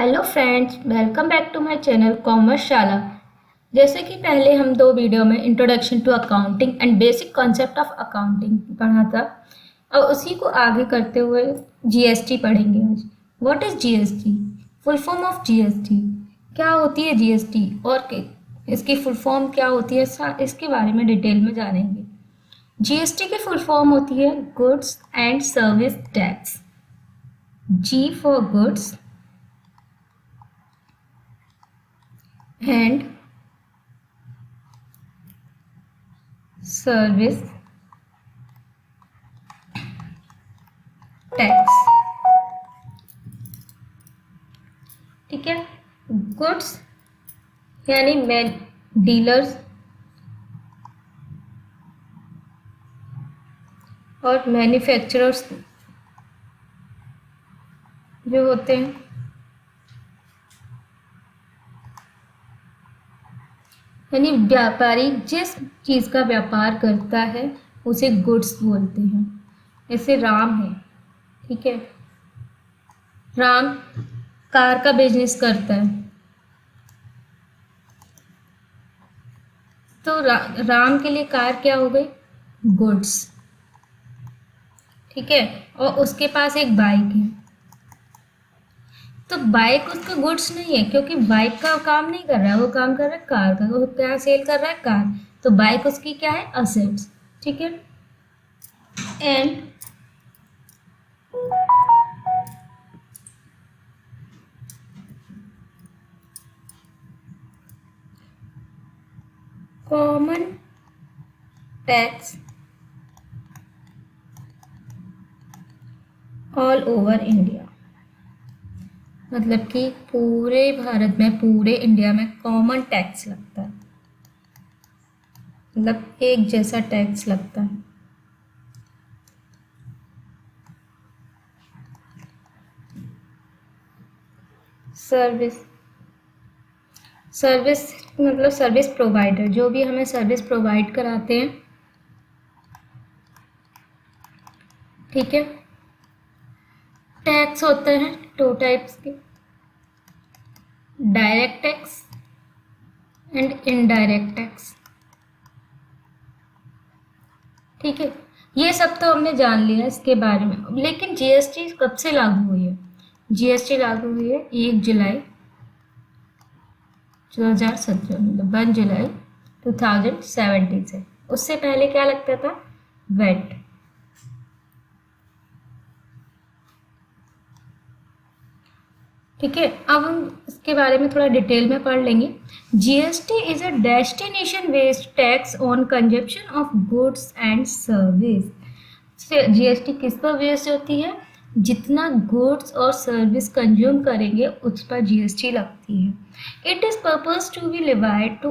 Hello friends, welcome back to my channel commerce Shala. जैसे कि पहले हम दो वीडियो में introduction to accounting and basic concept of accounting पढ़ा था। अब उसी को आगे करते हुए जीएसटी पढ़ेंगे आज। What is GST? Full form of GST. क्या होती है जीएसटी और इसकी फुल फॉर्म क्या होती है, इसके बारे में डिटेल में जानेंगे। जीएसटी की फुल फॉर्म होती है goods and service tax. G for goods and service tax. ठीक है। गुड्स यानी डीलर्स और मैन्युफैक्चरर्स जो होते हैं, यानी व्यापारी जिस चीज़ का व्यापार करता है उसे गुड्स बोलते हैं। जैसे राम है, ठीक है, राम कार का बिजनेस करता है तो राम के लिए कार क्या हो गई? गुड्स। ठीक है। और उसके पास एक बाइक है तो बाइक उसका गुड्स नहीं है, क्योंकि बाइक का काम नहीं कर रहा है, वो काम कर रहा है कार का। वो क्या सेल कर रहा है? कार। तो बाइक उसकी क्या है? असेट्स। ठीक है। And common tax all over India, मतलब कि पूरे भारत में, पूरे इंडिया में कॉमन टैक्स लगता है, मतलब एक जैसा टैक्स लगता है। सर्विस सर्विस मतलब सर्विस प्रोवाइडर, जो भी हमें सर्विस प्रोवाइड कराते हैं। ठीक है। टैक्स होते हैं टू टाइप्स के, direct tax and indirect tax. ठीक है। ये सब तो हमने जान लिया इसके बारे में, लेकिन जीएसटी कब से लागू हुई है? जीएसटी लागू हुई है 1 जुलाई 2017, मतलब 1 जुलाई 2017 से। उससे पहले क्या लगता था? वेट। ठीक है। अब हम इसके बारे में थोड़ा डिटेल में पढ़ लेंगे। GST is a destination based tax on consumption of goods and service. GST किस पर बेस्ड होती है? जितना गुड्स और सर्विस कंज्यूम करेंगे उस पर जीएसटी लगती है। It is purpose to be levied to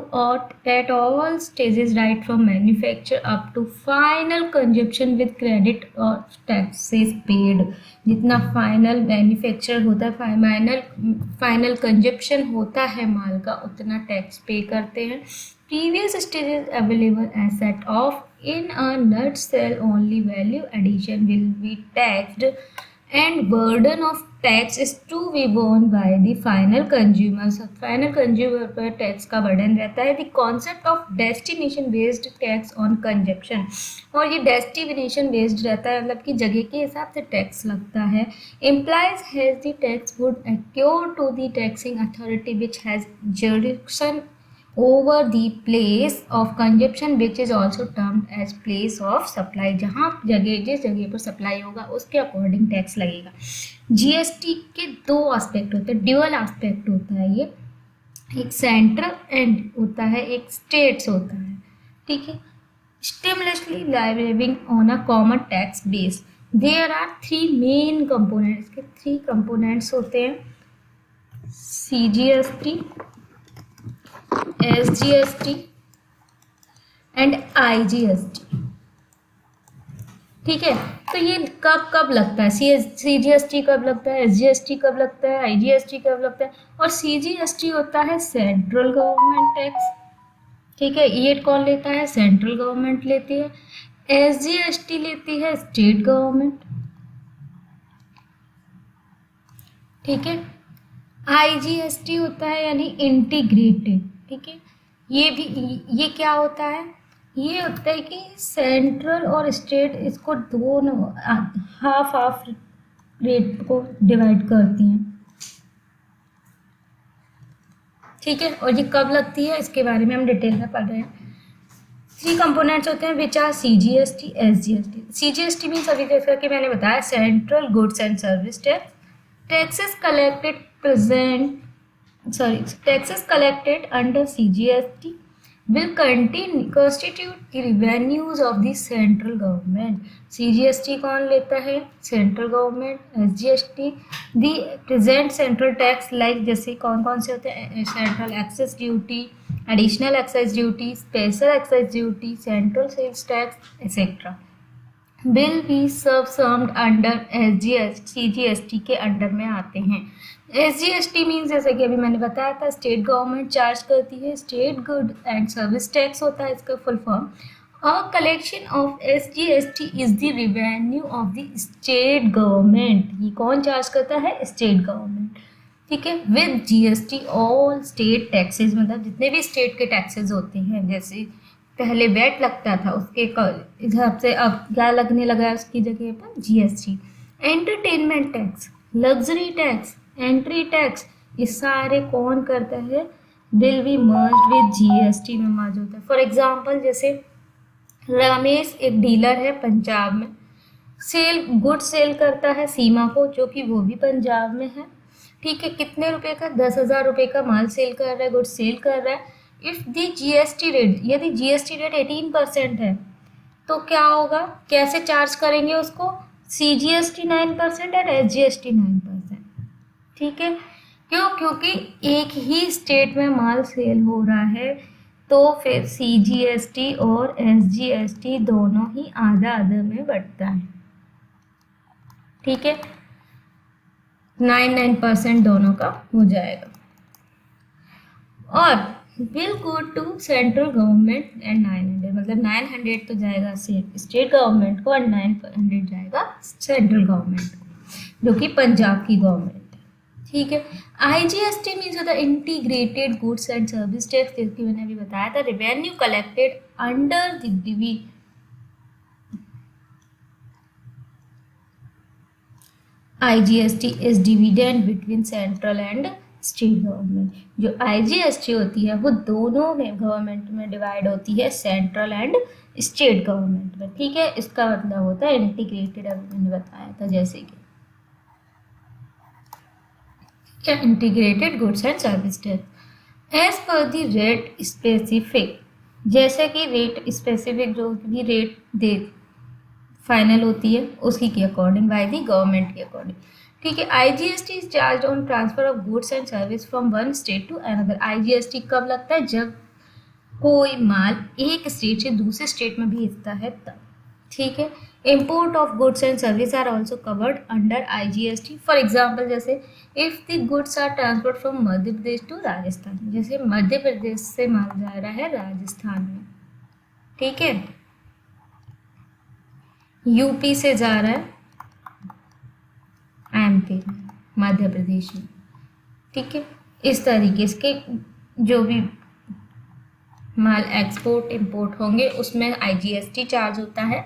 at all stages, right from manufacture up to final consumption with credit और टैक्सेस पेड। जितना फाइनल मैन्युफैक्चर होता है, फाइनल कंजप्शन होता है माल का, उतना टैक्स पे करते हैं। Previous stages available asset of in a nutshell only value addition will be taxed and burden of tax is to be borne by the final consumer. So final consumer पर tax का burden रहता है। The concept of destination based tax on consumption, और ये destination based रहता है, मतलब कि जगह के हिसाब से टैक्स लगता है। Implies has the tax would accrue to the taxing authority which has jurisdiction over the place of consumption which is also termed as place of supply। जहाँ जगह, जिस जगह पर सप्लाई होगा उसके अकॉर्डिंग टैक्स लगेगा। जीएसटी के दो एस्पेक्ट होते हैं, ड्यूअल एस्पेक्ट होता है ये, एक सेंट्रल एंड होता है, एक स्टेट्स होता है। ठीक है। स्टिमुलसली living on a common tax base. There are 3 main components. के 3 कंपोनेंट्स होते हैं, सीजीएसटी, एसजीएसटी एंड आईजीएसटी। ठीक है। तो ये कब कब लगता है? सीजीएसटी कब लगता है, एसजीएसटी कब लगता है, आईजीएसटी कब लगता है? और सीजीएसटी होता है सेंट्रल गवर्नमेंट टैक्स। ठीक है। ये कौन लेता है? सेंट्रल गवर्नमेंट लेती है। एसजीएसटी लेती है स्टेट गवर्नमेंट। ठीक है। IGST होता है यानी इंटीग्रेटेड, ठीक है। ये क्या होता है, ये होता है कि सेंट्रल और स्टेट इसको दोनों हाफ हाफ रेट को डिवाइड करती हैं, ठीक है। और ये कब लगती है इसके बारे में हम डिटेल में पढ़ रहे हैं। 3 कंपोनेंट्स होते हैं which are CGST, SGST। CGST means अभी जैसा कि मैंने बताया central goods and service tax. Taxes collected taxes collected under CGST will constitute the revenues of the central government. CGST कौन लेता है, central government. SGST the present central tax like जैसे कौन कौन से होते हैं, central excise duty, additional excise duty, special excise duty, central sales tax etcetera will भी सबसम्ड अंडर CGST के अंडर में आते हैं। SGST मीन्स जैसे कि अभी मैंने बताया था स्टेट गवर्नमेंट चार्ज करती है, state good and service tax होता है इसका फुल फॉर्म। और collection of SGST is the revenue of the state government. ये कौन चार्ज करता है, स्टेट गवर्नमेंट, ठीक है। With GST all state taxes, मतलब जितने भी स्टेट के टैक्सेस होते हैं, जैसे पहले वैट लगता था उसके हिसाब से अब क्या लगने लगा है उसकी जगह पर GST। Entertainment tax, luxury tax, entry tax, ये सारे कौन करता है, will be merged with GST में मर्ज होता है। फॉर एग्जांपल जैसे रमेश एक डीलर है पंजाब में, गुड सेल करता है सीमा को, जो कि वो भी पंजाब में है, ठीक है। कितने रुपए का, 10,000 रुपये का माल सेल कर रहा है, गुड सेल कर रहा है। इफ दी GST रेट, यदि GST रेट 18% है तो क्या होगा, कैसे चार्ज करेंगे उसको, CGST 9% और SGST 9%, ठीक है। क्यों, क्योंकि एक ही स्टेट में माल सेल हो रहा है, तो फिर CGST और SGST दोनों ही आधा आधा में बढ़ता है, ठीक है। 9% दोनों का हो जाएगा। और will go to central government and 900, मतलब 900 तो जाएगा स्टेट गवर्नमेंट को और 900 जाएगा सेंट्रल गवर्नमेंट को, जो कि पंजाब की गवर्नमेंट है, ठीक है। IGST मीन्स होता है integrated goods and service tax, जैसे मैंने अभी बताया था, revenue collected under the IGST is dividend between central and state government. जो IGST होती है वो दोनों में गवर्नमेंट में डिवाइड होती है, सेंट्रल एंड स्टेट गवर्नमेंट में, ठीक है। इसका मतलब होता है इंटीग्रेटेड, अभी मैंने बताया था जैसे कि क्या, integrated goods and service tax as per the rate specific, जैसे कि रेट स्पेसिफिक जो भी रेट दे फाइनल होती है उसकी के अकॉर्डिंग, बाय द गवर्नमेंट के अकॉर्डिंग, ठीक है। IGST is charge on transfer of goods and service from one state to another. IGST कब लगता है, जब कोई माल एक स्टेट से दूसरे स्टेट में भेजता है तब, ठीक है। Import of goods and service are also covered under IGST। For example जैसे if the goods are transferred from Madhya Pradesh to Rajasthan, जैसे मध्य प्रदेश से माल जा रहा है राजस्थान में, ठीक है, यूपी से जा रहा है MP मध्य प्रदेश में, ठीक है। इस तरीके के जो भी माल एक्सपोर्ट इंपोर्ट होंगे उसमें IGST चार्ज होता है।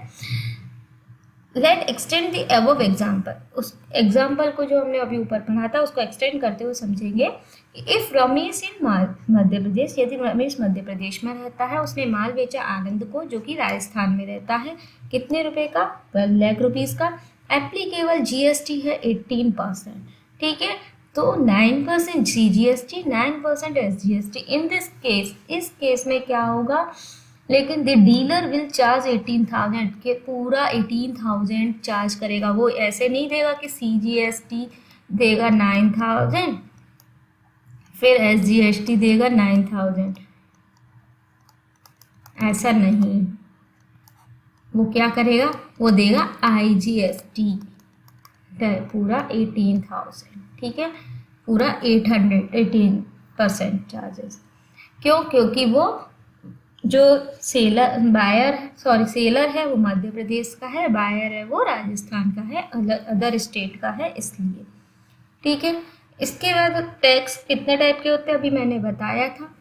Let extend the above example, उस एग्जाम्पल को जो हमने अभी ऊपर पढ़ा था उसको एक्सटेंड करते हुए समझेंगे। इफ रमेश इन मध्य प्रदेश, यदि रमेश मध्य प्रदेश में रहता है, उसने माल बेचा आनंद को जो कि राजस्थान में रहता है, कितने रुपए का, 12 लाख रुपीज़ का। एप्लीकेबल GST है 18%, ठीक है। तो 9% CGST, 9% SGST। In this case, इस केस में क्या होगा, लेकिन द डीलर विल चार्ज 18,000 के पूरा 18,000 चार्ज करेगा। वो ऐसे नहीं देगा कि CGST देगा 9,000 फिर SGST देगा 9,000, ऐसा नहीं। वो क्या करेगा, वो देगा IGST पूरा 18,000, ठीक है, पूरा 18% चार्जेस। क्यों, क्योंकि वो जो सेलर है वो मध्य प्रदेश का है, बायर है वो राजस्थान का है, अदर स्टेट का है, इसलिए, ठीक है। इसके बाद टैक्स कितने टाइप के होते हैं अभी मैंने बताया था।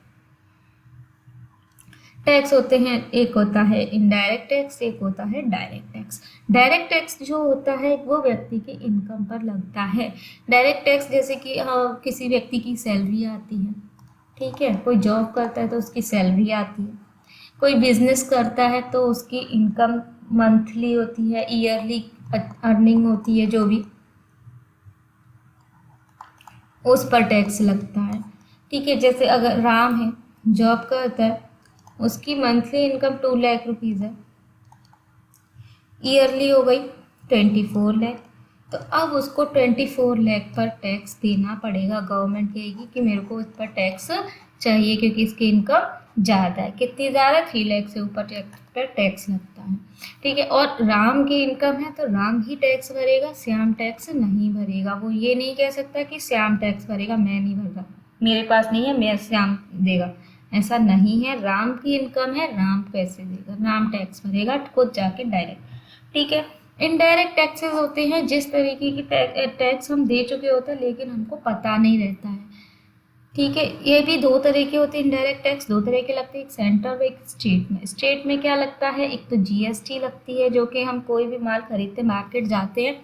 टैक्स होते हैं, एक होता है इनडायरेक्ट टैक्स, एक होता है डायरेक्ट टैक्स। डायरेक्ट टैक्स जो होता है वो व्यक्ति के इनकम पर लगता है। डायरेक्ट टैक्स जैसे कि किसी व्यक्ति की सैलरी आती है, ठीक है, कोई जॉब करता है तो उसकी सैलरी आती है, कोई बिजनेस करता है तो उसकी इनकम मंथली होती है, ईयरली अर्निंग होती है, जो भी उस पर टैक्स लगता है। ठीक है, जैसे अगर राम है, जॉब करता है, उसकी मंथली इनकम 2 लाख रुपीज़ है, ईयरली हो गई 24 लाख। तो अब उसको 24 लाख पर टैक्स देना पड़ेगा। गवर्नमेंट कहेगी कि मेरे को इस पर टैक्स चाहिए क्योंकि इसकी इनकम ज़्यादा है। कितनी ज़्यादा? 3 लाख से ऊपर पर टैक्स लगता है। ठीक है, और राम की इनकम है तो राम ही टैक्स भरेगा, श्याम टैक्स नहीं भरेगा। वो ये नहीं कह सकता कि श्याम टैक्स भरेगा, मैं नहीं भर रहा, मेरे पास नहीं है, मैं श्याम देगा, ऐसा नहीं है। राम की इनकम है, राम पैसे देगा, राम टैक्स भरेगा खुद जाके डायरेक्ट। ठीक है, इनडायरेक्ट टैक्सेस होते हैं जिस तरीके की टैक्स हम दे चुके होते हैं लेकिन हमको पता नहीं रहता है। ठीक है, ये भी 2 तरह के होते हैं। इनडायरेक्ट टैक्स 2 तरह के लगते हैं, एक सेंटर और एक स्टेट में। स्टेट में क्या लगता है? एक तो जीएसटी लगती है, जो कि हम कोई भी माल खरीदते मार्केट जाते हैं,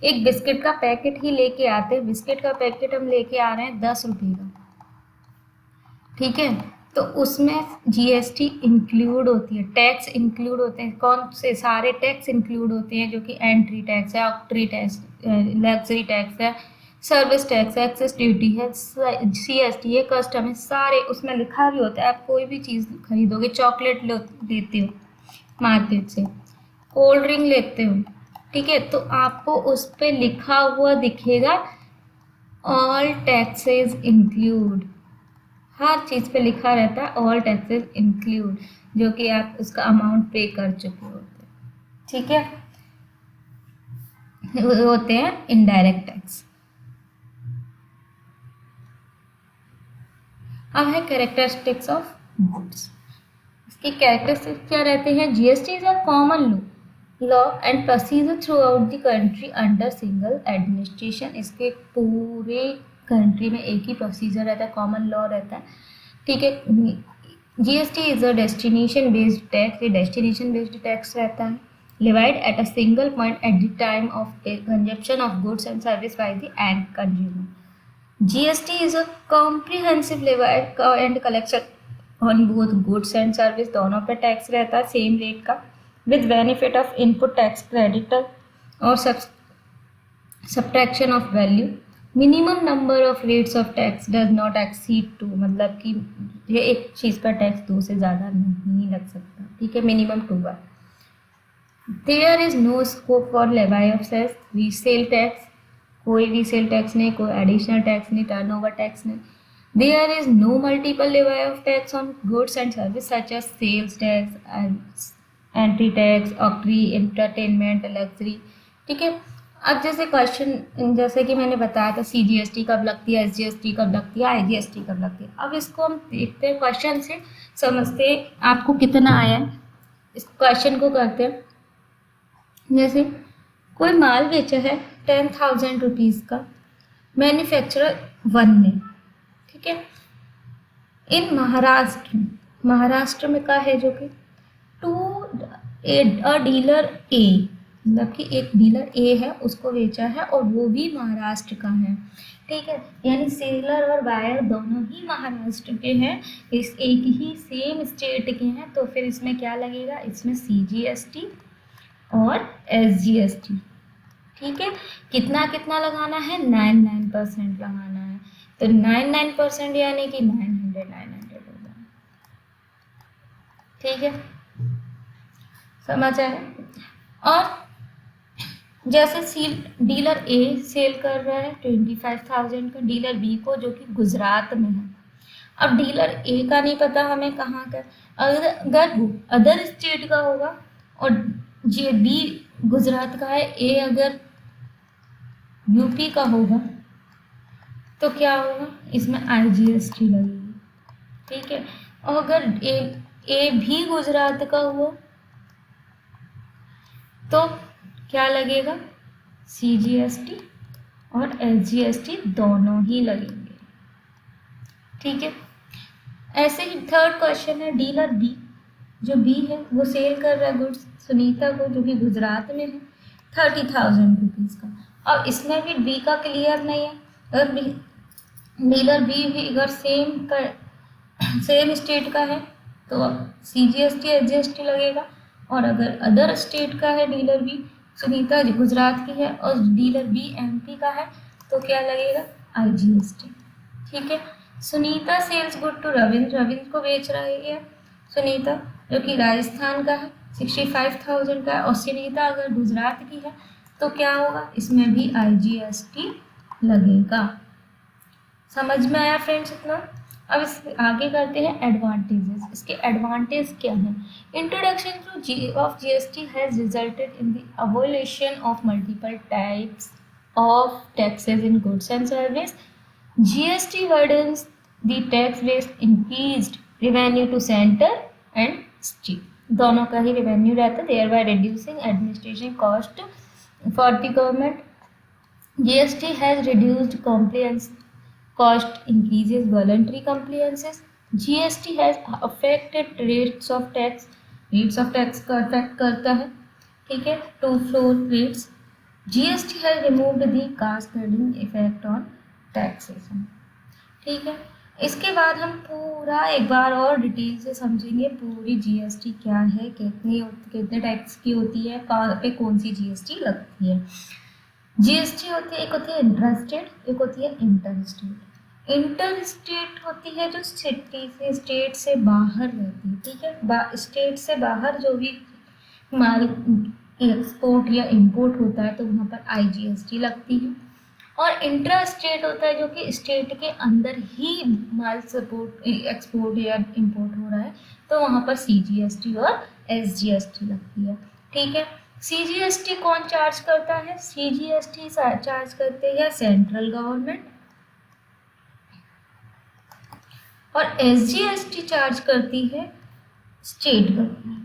एक बिस्किट का पैकेट ही लेके आते हैं, बिस्किट का पैकेट हम लेके आ रहे हैं 10 रुपये का, ठीक है, तो उसमें जीएसटी इंक्लूड होती है, टैक्स इंक्लूड होते हैं। कौन से? सारे टैक्स इंक्लूड होते हैं, जो कि एंट्री टैक्स है, ऑक्ट्री टैक्स, लग्जरी टैक्स है, सर्विस टैक्स है, एक्सेस ड्यूटी है, सीएसटी है, कस्टम है, सारे उसमें लिखा भी होता है। आप कोई भी चीज़ खरीदोगे, चॉकलेट लेते हो मार्केट से, कोल्ड ड्रिंक लेते हो, ठीक है, तो आपको उस पर लिखा हुआ दिखेगा ऑल टैक्सेस इंक्लूड। हर चीज़ पे लिखा रहता है ऑल टैक्सेस इंक्लूड, जो कि आप उसका अमाउंट पे कर चुके होते हैं। ठीक है, वो होते हैं इनडायरेक्ट टैक्स। अब है कैरेक्टरिस्टिक्स ऑफ गुड्स। इसके कैरेक्टरिस्टिक्स क्या रहते हैं? GST is a common law and procedure through out the country under single administration. इसके पूरे कंट्री में एक ही प्रोसीजर रहता है, कॉमन लॉ रहता है। ठीक है, GST is a destination based tax, ये डेस्टिनेशन बेस्ड टैक्स रहता है, levied at a single point at the time of consumption of goods and service by the end consumer. GST is a comprehensive levy and collection on both goods and service, दोनों पे tax रहता है same rate का, with benefit of input tax credit और subtraction of value. Minimum number of rates of tax does not exceed 2, मतलब कि ये एक चीज़ पर टैक्स 2 से ज़्यादा नहीं लग सकता। ठीक है, मिनिमम 2 है। There is no scope for levy of sales resale tax, कोई रीसेल टैक्स नहीं, कोई एडिशनल टैक्स नहीं, टर्नओवर टैक्स नहीं। There is no multiple levy of tax on goods and service such as sales tax, entry tax, octroi, entertainment, luxury. ठीक है, अब जैसे question, जैसे कि मैंने बताया था, सीजीएसटी कब लगती है, एसजीएसटी कब लगती है, आईजीएसटी कब लगती है। अब इसको हम देखते हैं, क्वेश्चन से समझते हैं आपको कितना आया है। इस क्वेश्चन को करते हैं। जैसे कोई माल बेचा है 10,000 रुपीज़ का मैन्युफैक्चरर 1 ने, ठीक है, इन महाराष्ट्र में का है, जो कि टू अ डीलर ए, मतलब कि एक डीलर ए है, उसको बेचा है और वो भी महाराष्ट्र का है। ठीक है, यानी सेलर और बायर दोनों ही महाराष्ट्र के हैं, इस एक ही सेम स्टेट के हैं, तो फिर इसमें क्या लगेगा? इसमें सीजीएसटी और एसजीएसटी। ठीक है, कितना कितना लगाना है? 9% लगाना है, तो 9% यानी कि 900 होगा। ठीक है, समझ आया? और जैसे डीलर ए सेल कर रहा है 25,000 का डीलर बी को, जो कि गुजरात में है। अब डीलर ए का नहीं पता हमें कहाँ का, अगर वो अदर स्टेट का होगा और जे बी गुजरात का है, ए अगर यूपी का होगा, तो क्या होगा? इसमें आईजीएसटी लगेगी। ठीक है, और अगर ए भी गुजरात का हुआ तो क्या लगेगा? सीजीएसटी और SGST दोनों ही लगेंगे। ठीक है, ऐसे ही थर्ड क्वेश्चन है, डीलर बी, जो बी है वो सेल कर रहा है गुड्स सुनीता को, जो कि गुजरात में है, 30,000 रुपीज़ का। अब इसमें भी बी का क्लियर नहीं है। अगर डीलर बी भी अगर सेम स्टेट का है तो CGST SGST लगेगा, और अगर अदर स्टेट का है डीलर बी, सुनीता गुजरात की है और डीलर बी MP का है, तो क्या लगेगा, IGST। ठीक है, Sunita sales good to Ravindra, Ravindra को बेच रही है सुनीता, जो कि राजस्थान का है, 65,000 का है, और सुनीता अगर गुजरात की है तो क्या होगा, इसमें भी IGST लगेगा। समझ में आया फ्रेंड्स इतना? अब इस आगे करते हैं एडवांटेजेस। इसके एडवांटेज क्या हैं? Introduction two of GST has resulted in the abolition of multiple types of taxes in goods and service. GST burdens the tax base, increased revenue to center and state, दोनों का ही revenue रहता है, thereby reducing administration cost for the government. GST has reduced compliance cost, increases voluntary compliances. GST has affected rates of tax, rates of tax का affect करता है। ठीक है, two floor rates. GST has removed the cascading effect on taxation। ठीक है, इसके बाद हम पूरा एक बार और डिटेल से समझेंगे पूरी GST क्या है, कितने टैक्स की होती है, कहाँ पे कौन सी GST लगती है। GST होती है, एक होती है इंट्रास्टेट, एक होती है इंटर स्टेट। इंटर स्टेट होती है जो सिटी से, स्टेट से बाहर रहती है। ठीक है, स्टेट से बाहर जो भी माल एक्सपोर्ट या इंपोर्ट होता है तो वहाँ पर IGST लगती है। और इंट्रा स्टेट होता है जो कि स्टेट के अंदर ही माल सपोर्ट एक्सपोर्ट या इंपोर्ट हो रहा है, तो वहाँ पर CGST और SGST लगती है। ठीक है, CGST कौन चार्ज करता है? CGST चार्ज करते हैं सेंट्रल गवर्नमेंट, और SGST चार्ज करती है स्टेट गवर्नमेंट।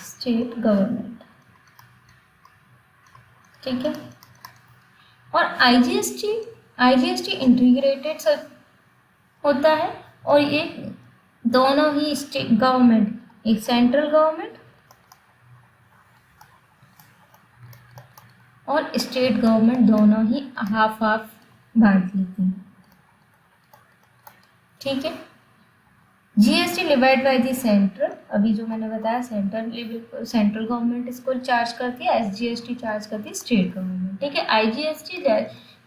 State government. ठीक है, और IGST इंटीग्रेटेड होता है, और ये दोनों ही स्टेट गवर्नमेंट, एक सेंट्रल गवर्नमेंट और स्टेट गवर्नमेंट, दोनों ही हाफ हाफ बांट लेती हैं। ठीक है, GST levied by the central, अभी जो मैंने बताया सेंट्रल गवर्नमेंट इसको चार्ज करती है, SGST चार्ज करती है स्टेट गवर्नमेंट। ठीक है,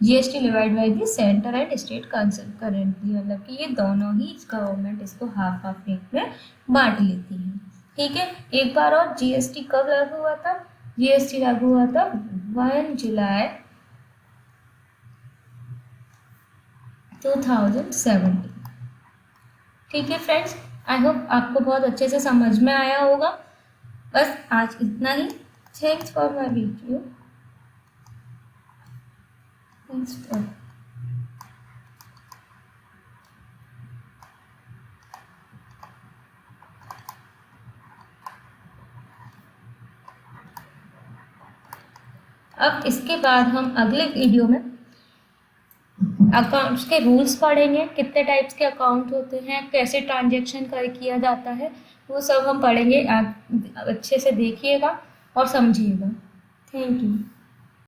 GST divide by the centre and state currently, मतलब कि ये दोनों ही गवर्नमेंट इसको हाफ हाफ रेट में बांट लेती है। ठीक है, एक बार और GST कब लागू हुआ था? GST लागू हुआ था 1 जुलाई 2017। ठीक है फ्रेंड्स, आई होप आपको बहुत अच्छे से समझ में आया होगा। बस आज इतना ही। Thanks for my video. Thanks for अब इसके बाद हम अगले वीडियो में अकाउंट्स के रूल्स पढ़ेंगे, कितने टाइप्स के अकाउंट होते हैं, कैसे ट्रांजैक्शन किया जाता है, वो सब हम पढ़ेंगे। आप अच्छे से देखिएगा और समझिएगा। Thank you.